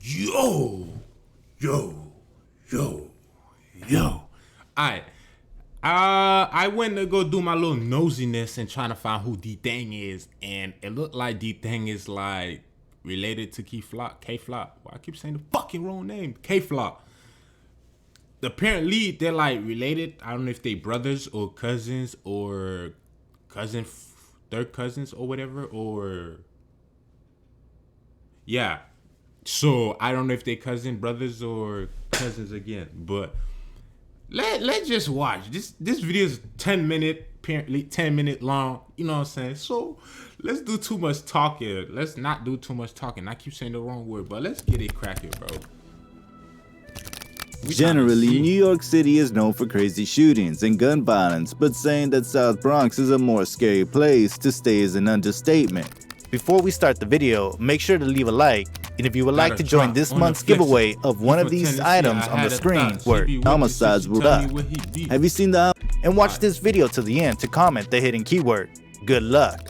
Yo. Alright. I went to go do my little nosiness and trying to find who DThang is, and it looked like DThang is like related to K-Flop. Well, I keep saying the fucking wrong name. K-Flop. Apparently, they're like related. I don't know if they brothers or cousins or third cousins or whatever, or yeah. So I don't know if they brothers or cousins again, but let's just watch this video is 10 minute, apparently 10-minute long, you know what I'm saying? So let's do too much talking. Let's not do too much talking. I keep saying the wrong word, but let's get it cracking, bro. Generally, New York City is known for crazy shootings and gun violence, but saying that South Bronx is a more scary place to stay is an understatement. Before we start the video, make sure to leave a like, and if you would like to join this month's giveaway of one of these items on the screen where homicides were up, have you seen the and watch this video to the end to comment the hidden keyword. Good luck.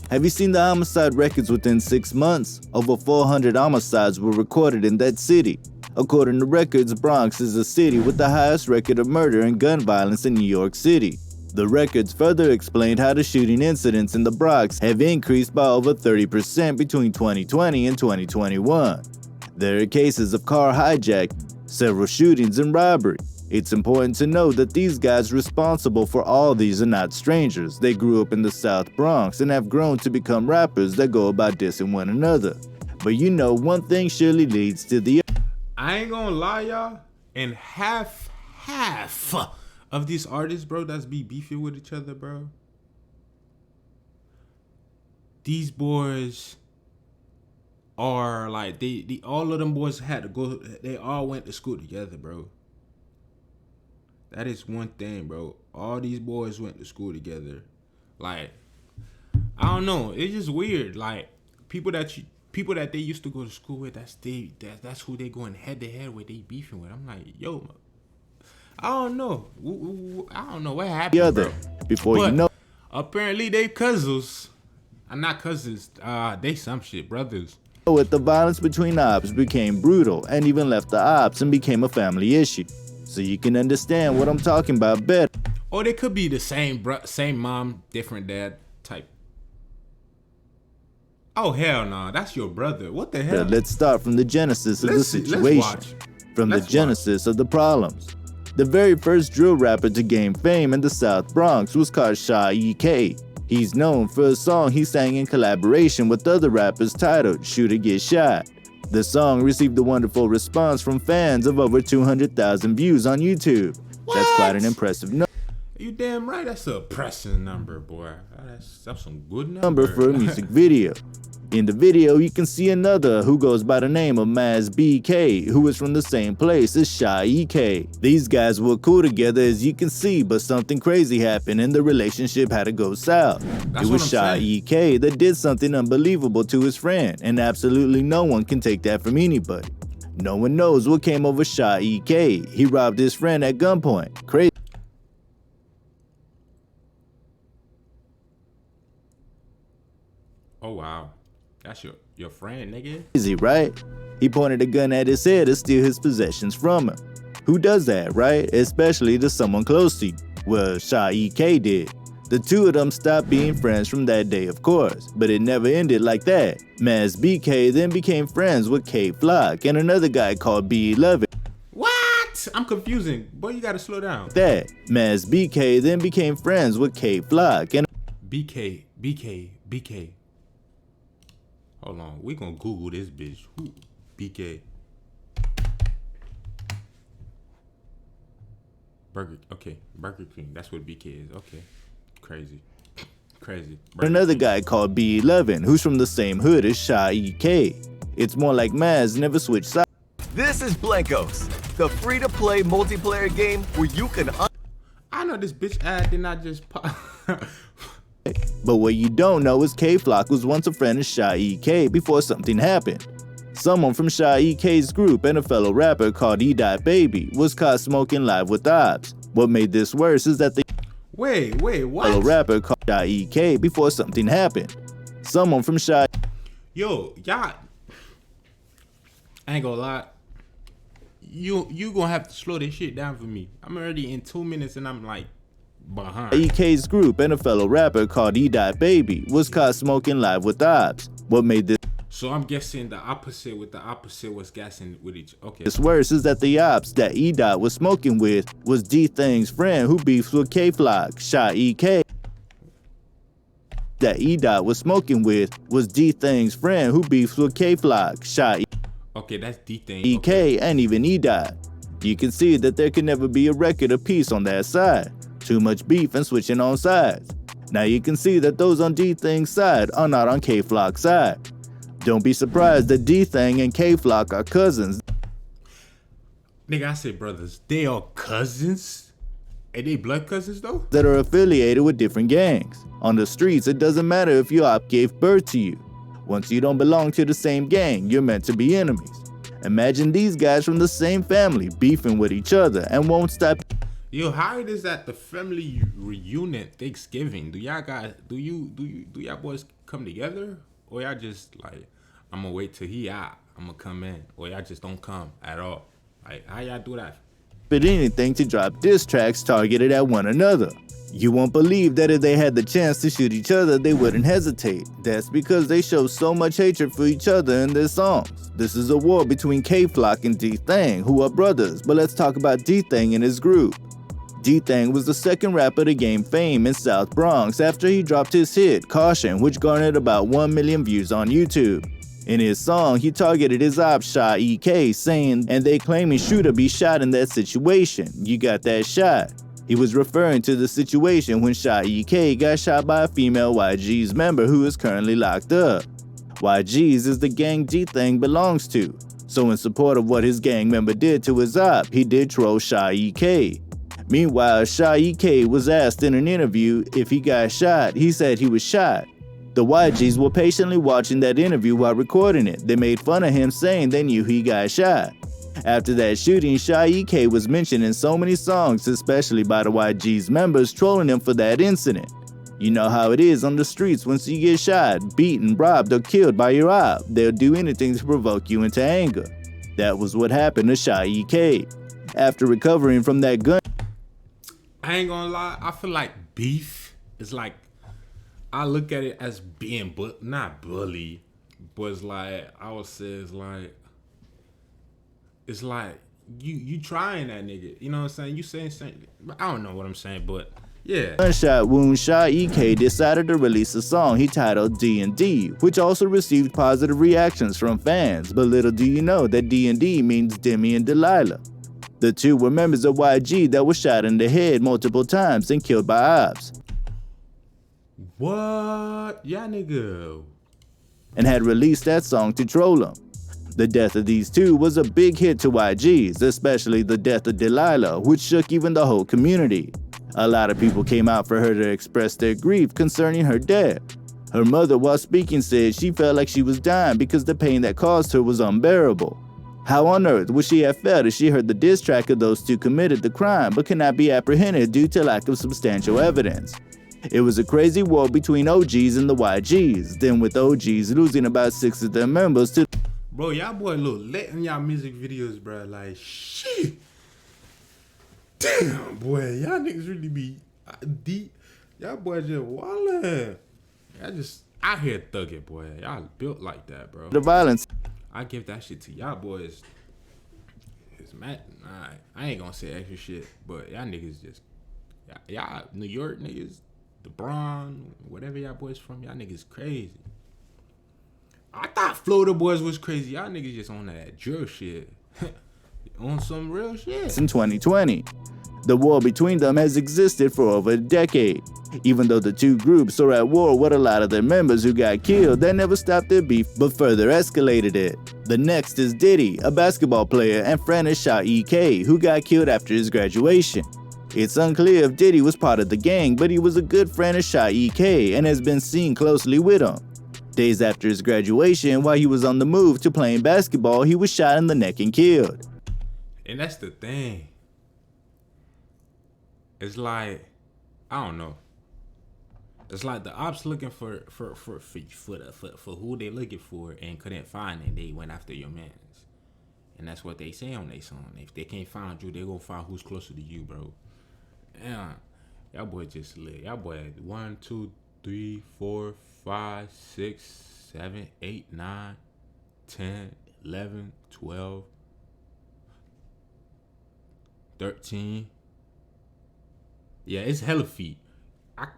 Have you seen the homicide records within 6 months? Over 400 homicides were recorded in that city. According to records, Bronx is the city with the highest record of murder and gun violence in New York City. The records further explained how the shooting incidents in the Bronx have increased by over 30% between 2020 and 2021. There are cases of car hijack, several shootings, and robbery. It's important to note that these guys responsible for all these are not strangers. They grew up in the South Bronx and have grown to become rappers that go about dissing one another. But you know, one thing surely leads to the other. I ain't gonna lie, y'all, and half of these artists, bro, that's be beefing with each other, bro. These boys are like they all of them boys had to go. They all went to school together, bro. That is one thing, bro. All these boys went to school together. Like, I don't know. It's just weird. Like people that they used to go to school with, that's who they going head to head with. They beefing with. I'm like, yo, I don't know. I don't know what happened. The other, bro. Before But you know, apparently they cousins. Not cousins. They some shit brothers. with the violence between ops became brutal and even left the ops and became a family issue. So you can understand what I'm talking about better. Or they could be the same mom, different dad type. Oh hell no, that's your brother. What the hell? Let's start from the genesis of the situation. From the genesis of the problems. The very first drill rapper to gain fame in the South Bronx was called Sha-E-K. He's known for a song he sang in collaboration with other rappers titled Shooter Get Shot. The song received a wonderful response from fans of over 200,000 views on YouTube. What? That's quite an impressive number. You damn right, that's a pressing number, boy. That's some good number For a music video. In the video, you can see another who goes by the name of Maz BK, who is from the same place as Sha-E-K. These guys were cool together as you can see, but something crazy happened and the relationship had to go south. It was Sha-E-K that did something unbelievable to his friend, and absolutely no one can take that from anybody. No one knows what came over Sha-E-K. He robbed his friend at gunpoint. Crazy. Oh wow. That's your friend, nigga. Easy, right? He pointed a gun at his head to steal his possessions from him. Who does that, right? Especially to someone close to you. Well, Sha-E-K did. The two of them stopped being friends from that day, of course, but it never ended like that. Maz BK then became friends with K-Flock and another guy called B11. What? I'm confusing. Boy, you gotta slow down. Maz BK then became friends with K-Flock and BK. Hold on, we gonna Google this bitch. Who? BK. Burger King. That's what BK is. Okay, crazy. Another guy called B11, who's from the same hood as Sha-E-K. It's more like Maz never switched sides. This is Blankos, the free-to-play multiplayer game where you can. I know this bitch ad did not just pop. But what you don't know is K-Flock was once a friend of Sha-E-K before something happened. Someone from Sha-E-K's group and a fellow rapper called E.Baby was caught smoking live with ops. What made this worse is that the Wait, what? fellow rapper called Sha-E-K before something happened. Someone from Yo, y'all. I ain't gonna lie. You gonna have to slow this shit down for me. I'm already in 2 minutes and I'm like behind. EK's group and a fellow rapper called Baby was caught smoking live with Ops. What made So I'm guessing the opposite with the opposite was gassing with each. Okay. this worse is that the Ops that E-Dot was smoking with was DThang's friend who beefs with K-Flock, shot EK. That E-Dot was smoking with was DThang's friend who beefs with K-Flock, shot Okay, that's DThang. EK, Okay. and even E-Dot. You can see that there can never be a record of peace on that side. Too much beef and switching on sides. Now you can see that those on DThang's side are not on K-Flock's side. Don't be surprised that DThang and K-Flock are cousins Nigga, I said brothers. They are cousins? And they blood cousins though? that are affiliated with different gangs. On the streets, it doesn't matter if your op gave birth to you. Once you don't belong to the same gang, you're meant to be enemies. Imagine these guys from the same family beefing with each other and won't stop. Yo, how it is at the family reunion Thanksgiving? Do y'all boys come together? Or y'all just like, I'm gonna wait till he out, I'm gonna come in. Or y'all just don't come at all? Like, how y'all do that? But anything to drop diss tracks targeted at one another. You won't believe that if they had the chance to shoot each other, they wouldn't hesitate. That's because they show so much hatred for each other in their songs. This is a war between K-Flock and DThang, who are brothers, but let's talk about DThang and his group. DThang was the second rapper to gain fame in South Bronx after he dropped his hit, Caution, which garnered about 1 million views on YouTube. In his song, he targeted his op shot EK, saying, and they claiming shooter be shot in that situation. You got that shot. He was referring to the situation when Shot EK got shot by a female YG's member who is currently locked up. YG's is the gang DThang belongs to, so in support of what his gang member did to his op, he did troll Shot EK. Meanwhile, Shot EK was asked in an interview if he got shot. He said he was shot. The YGs were patiently watching that interview while recording it. They made fun of him, saying they knew he got shot. After that shooting, Shot EK was mentioned in so many songs, especially by the YG's members, trolling him for that incident. You know how it is on the streets once you get shot, beaten, robbed, or killed by your op. They'll do anything to provoke you into anger. That was what happened to Shot EK. After recovering from that gun, I ain't gonna lie, I feel like beef is like, I look at it as being not bully, but it's like, I would say it's like you trying that nigga, you know what I'm saying? You saying something, I don't know what I'm saying, but yeah. Gunshot wound, Shot EK decided to release a song he titled D&D, which also received positive reactions from fans, but little do you know that D&D means Demi and Delilah. The two were members of YG that were shot in the head multiple times and killed by ops. What? Yeah, nigga. And had released that song to troll them. The death of these two was a big hit to YGs, especially the death of Delilah, which shook even the whole community. A lot of people came out for her to express their grief concerning her death. Her mother, while speaking, said she felt like she was dying because the pain that caused her was unbearable. How on earth would she have felt if she heard the diss track of those two committed the crime but cannot be apprehended due to lack of substantial evidence? It was a crazy war between OGs and the YGs, then with OGs losing about 6 of their members to— Bro, y'all boy look lit in y'all music videos, bro. Like, shit. Damn, boy. Y'all niggas really be deep. Y'all boy just wildin'. Y'all just out here thugging, boy. Y'all built like that, bro. the violence. I give that shit to y'all boys. It's mad. Alright, I ain't gonna say extra shit, but y'all niggas just, y'all New York niggas, the Bronx, whatever y'all boys from, y'all niggas crazy. I thought Florida boys was crazy. Y'all niggas just on that drill shit. On some real shit. In 2020. The war between them has existed for over a decade. Even though the two groups are at war with a lot of their members who got killed, they never stopped their beef but further escalated it. The next is Diddy, a basketball player and friend of Shot EK, who got killed after his graduation. It's unclear if Diddy was part of the gang, but he was a good friend of Shot EK and has been seen closely with him. Days after his graduation, while he was on the move to playing basketball, he was shot in the neck and killed. And that's the thing. It's like, I don't know. It's like the ops looking for who they looking for and couldn't find it. They went after your mans. And that's what they say on their song. If they can't find you, they gonna find who's closer to you, bro. Damn, y'all boy just lit. Y'all boy 1, 2, 3, 4, 5, 6, 7, 8, 9, 10, 11, 12, 13. Yeah, it's hella feet.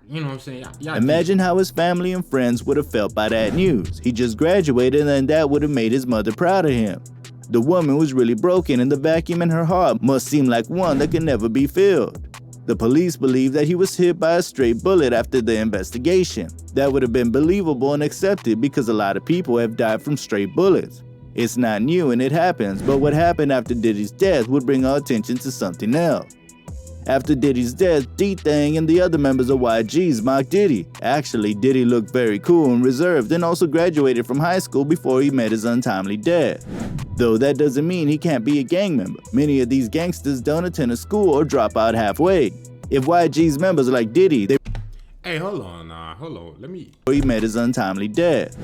You know what I'm saying? Y'all Imagine how his family and friends would have felt by that news. He just graduated and that would have made his mother proud of him. The woman was really broken and the vacuum in her heart must seem like one that can never be filled. The police believe that he was hit by a stray bullet after the investigation. That would have been believable and accepted because a lot of people have died from stray bullets. It's not new and it happens, but what happened after Diddy's death would bring our attention to something else. After Diddy's death, DThang and the other members of YG's mocked Diddy. Actually, Diddy looked very cool and reserved and also graduated from high school before he met his untimely death. Though that doesn't mean he can't be a gang member. Many of these gangsters don't attend a school or drop out halfway. If YG's members are like Diddy, they Hey, hold on. Let me. he met his untimely death.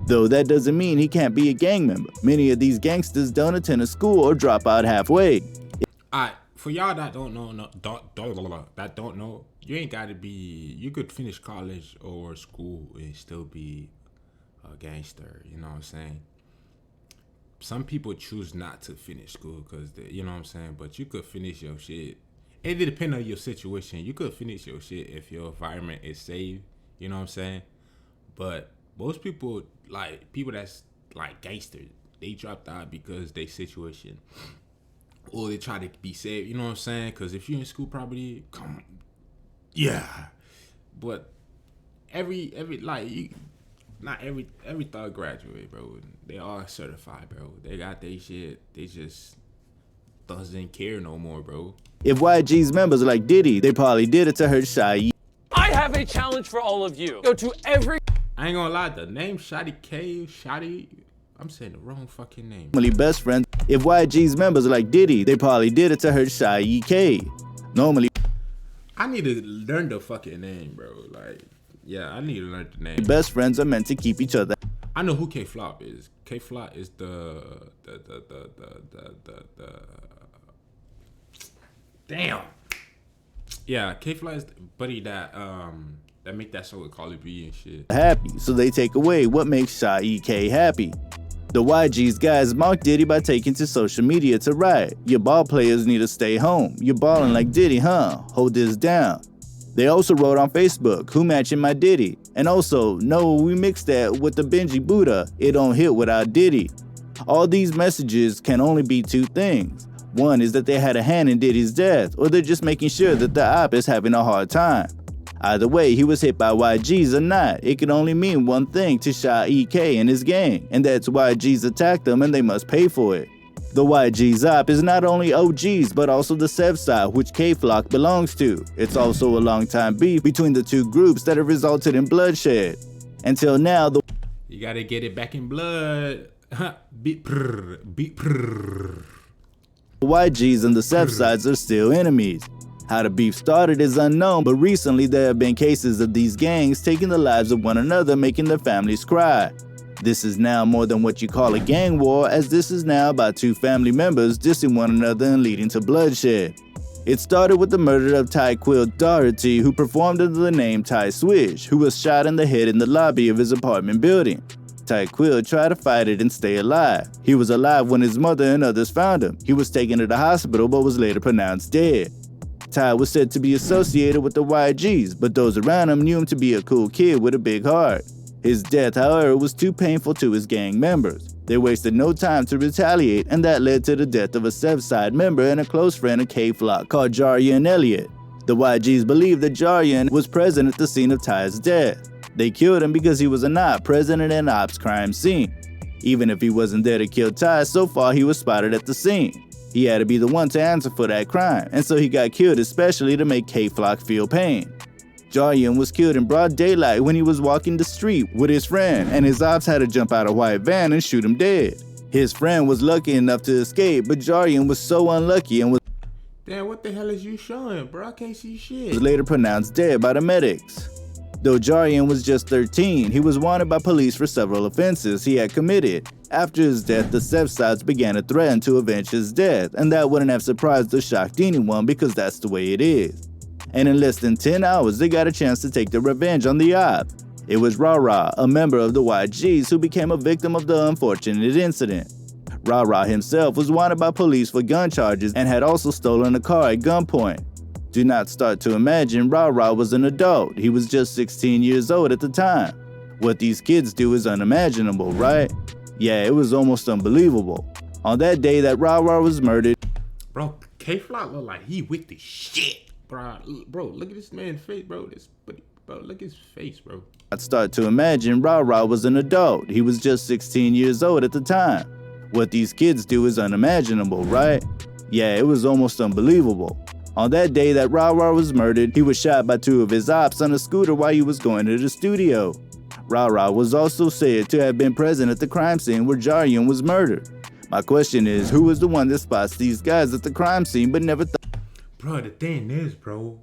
Though that doesn't mean he can't be a gang member. Many of these gangsters don't attend a school or drop out halfway. Alright, for y'all that don't know, you ain't gotta be. You could finish college or school and still be a gangster. You know what I'm saying? Some people choose not to finish school because you know what I'm saying. But you could finish your shit. It depends on your situation. You could finish your shit if your environment is safe. You know what I'm saying? But most people, like people that's like gangsters, they dropped out because they situation, or they try to be safe. You know what I'm saying? Because if you're in school, probably yeah. But not every thug graduate, bro. They all certified, bro. They got their shit. They just doesn't care no more, bro. If YG's members are like Diddy, they probably did it to hurt Shy. I have a challenge for all of you. Go to every I ain't gonna lie, the name Shotty, I'm saying the wrong fucking name. Normally best friends. If YG's members are like Diddy, they probably did it to hurt Shy K. Normally I need to learn the fucking name, bro. Like, yeah, I need to learn the name. best friends are meant to keep each other. I know who K Flop is. K Flop is the damn. Yeah, K Flop is the buddy that make that song with Carly B and shit. Happy, so they take away what makes Shy K happy. The YG's guys mocked Diddy by taking to social media to riot. Your ball players need to stay home. You're balling like Diddy, huh? Hold this down. They also wrote on Facebook, who matching my Diddy? And also, no, we mixed that with the Benji Buddha. It don't hit without Diddy. All these messages can only be two things. One is that they had a hand in Diddy's death, or they're just making sure that the op is having a hard time. Either way, he was hit by YGs or not, it can only mean one thing to Shy EK and his gang, and that's YGs attacked them and they must pay for it. The YG's op is not only OGs, but also the Sev side, which K-Flock belongs to. It's also a long-time beef between the two groups that have resulted in bloodshed. Until now, You gotta get it back in blood. Beat prrr. the YGs and the Sev sides are still enemies. How the beef started is unknown, but recently there have been cases of these gangs taking the lives of one another, making their families cry. This is now more than what you call a gang war, as this is now about two family members dissing one another and leading to bloodshed. It started with the murder of Ty Quill Doherty, who performed under the name Ty Swish, who was shot in the head in the lobby of his apartment building. Ty Quill tried to fight it and stay alive. He was alive when his mother and others found him. He was taken to the hospital but was later pronounced dead. Ty was said to be associated with the YGs, but those around him knew him to be a cool kid with a big heart. His death, however, was too painful to his gang members. They wasted no time to retaliate, and that led to the death of a Sev side member and a close friend of K-Flock called Jarian Elliott. The YGs believed that Jarian was present at the scene of Ty's death. They killed him because he was a op present at an ops crime scene. Even if he wasn't there to kill Ty, so far he was spotted at the scene. He had to be the one to answer for that crime, and so he got killed especially to make K-Flock feel pain. Jarian was killed in broad daylight when he was walking the street with his friend, and his ops had to jump out a white van and shoot him dead. His friend was lucky enough to escape, but Jarian was so unlucky and was Damn, what the hell is you showing, bro? I can't see shit. later pronounced dead by the medics. Though Jarian was just 13, he was wanted by police for several offenses he had committed. After his death, the stepsides began to threaten to avenge his death, and that wouldn't have surprised or shocked anyone because that's the way it is. And in less than 10 hours, they got a chance to take their revenge on the op. It was Ra, a member of the YGs, who became a victim of the unfortunate incident. Ra himself was wanted by police for gun charges and had also stolen a car at gunpoint. Do not start to imagine Ra was an adult. He was just 16 years old at the time. What these kids do is unimaginable, right? Yeah, it was almost unbelievable. On that day that Ra was murdered, Bro, K-Flock look like he with the shit, bro. Bro, look at this man's face, bro. Bro, look at his face, bro. I'd start to imagine Ra was an adult. He was just 16 years old at the time. What these kids do is unimaginable, right? Yeah, it was almost unbelievable. On that day that Ra was murdered, he was shot by 2 of his ops on a scooter while he was going to the studio. Ra was also said to have been present at the crime scene where Jarian was murdered. My question is, who was the one that spots these guys at the crime scene but never thought? Bro, the thing is, bro,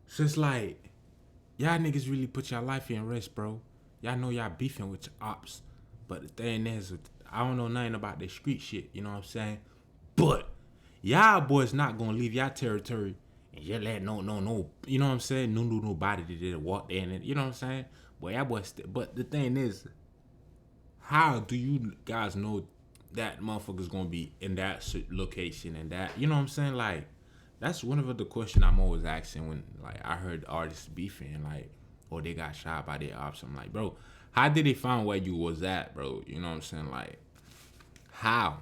so it's like, y'all niggas really put y'all life in risk, bro. Y'all know y'all beefing with your ops. But the thing is, I don't know nothing about the street shit, you know what I'm saying? But y'all boys not gonna leave y'all territory and just let no, you know what I'm saying? Nobody that did walk in and you know what I'm saying? But y'all boys, but the thing is, how do you guys know that motherfucker's gonna be in that location and that, you know what I'm saying? Like, that's one of the questions I'm always asking when, like, I heard artists beefing, like, or they got shot by their ops. I'm like, bro, how did they find where you was at, bro? You know what I'm saying? Like, how?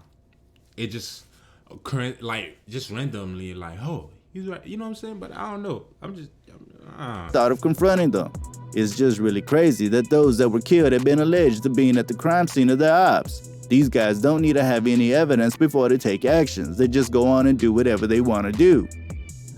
It just occurred, like, just randomly, like, oh, he's right. You know what I'm saying? But I don't know. Thought of confronting them. It's just really crazy that those that were killed have been alleged of being at the crime scene of the ops. These guys don't need to have any evidence before they take actions. They just go on and do whatever they want to do.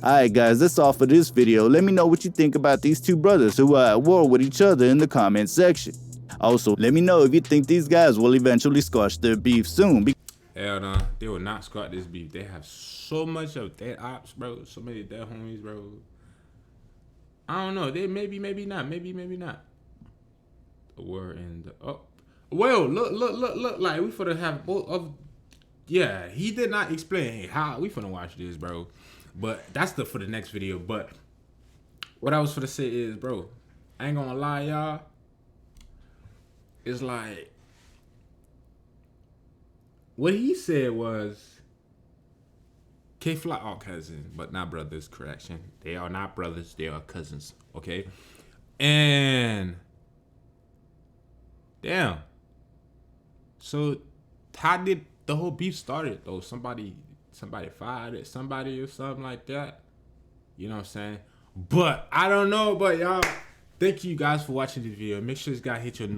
Alright guys, that's all for this video. Let me know what you think about these two brothers who are at war with each other in the comment section. Also, let me know if you think these guys will eventually squash their beef soon. Hell no, they will not squash this beef. They have so much of dead ops, bro. So many dead homies, bro. I don't know. They maybe not. Maybe not. The word in the up. Well, look. Like, we finna have both of. Yeah, he did not explain how we finna watch this, bro. But that's for the next video. But what I was finna say is, bro, I ain't gonna lie, y'all. It's like, what he said was, K-Flock are cousins, but not brothers, correction. They are not brothers, they are cousins, okay? And, damn. So, how did the whole beef started, though? Somebody fired at somebody or something like that? You know what I'm saying? But, I don't know, but y'all, thank you guys for watching this video. Make sure this guy hit your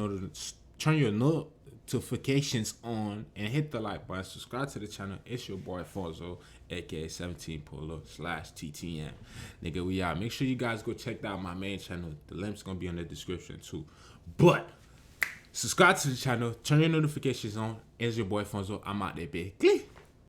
turn your notifications on and hit the like button. Subscribe to the channel. It's your boy Fonzo, aka 17polo/TTM. Nigga, we out. Make sure you guys go check out my main channel. The link's gonna be in the description too. But subscribe to the channel, turn your notifications on. It's your boy Fonzo. I'm out there, big.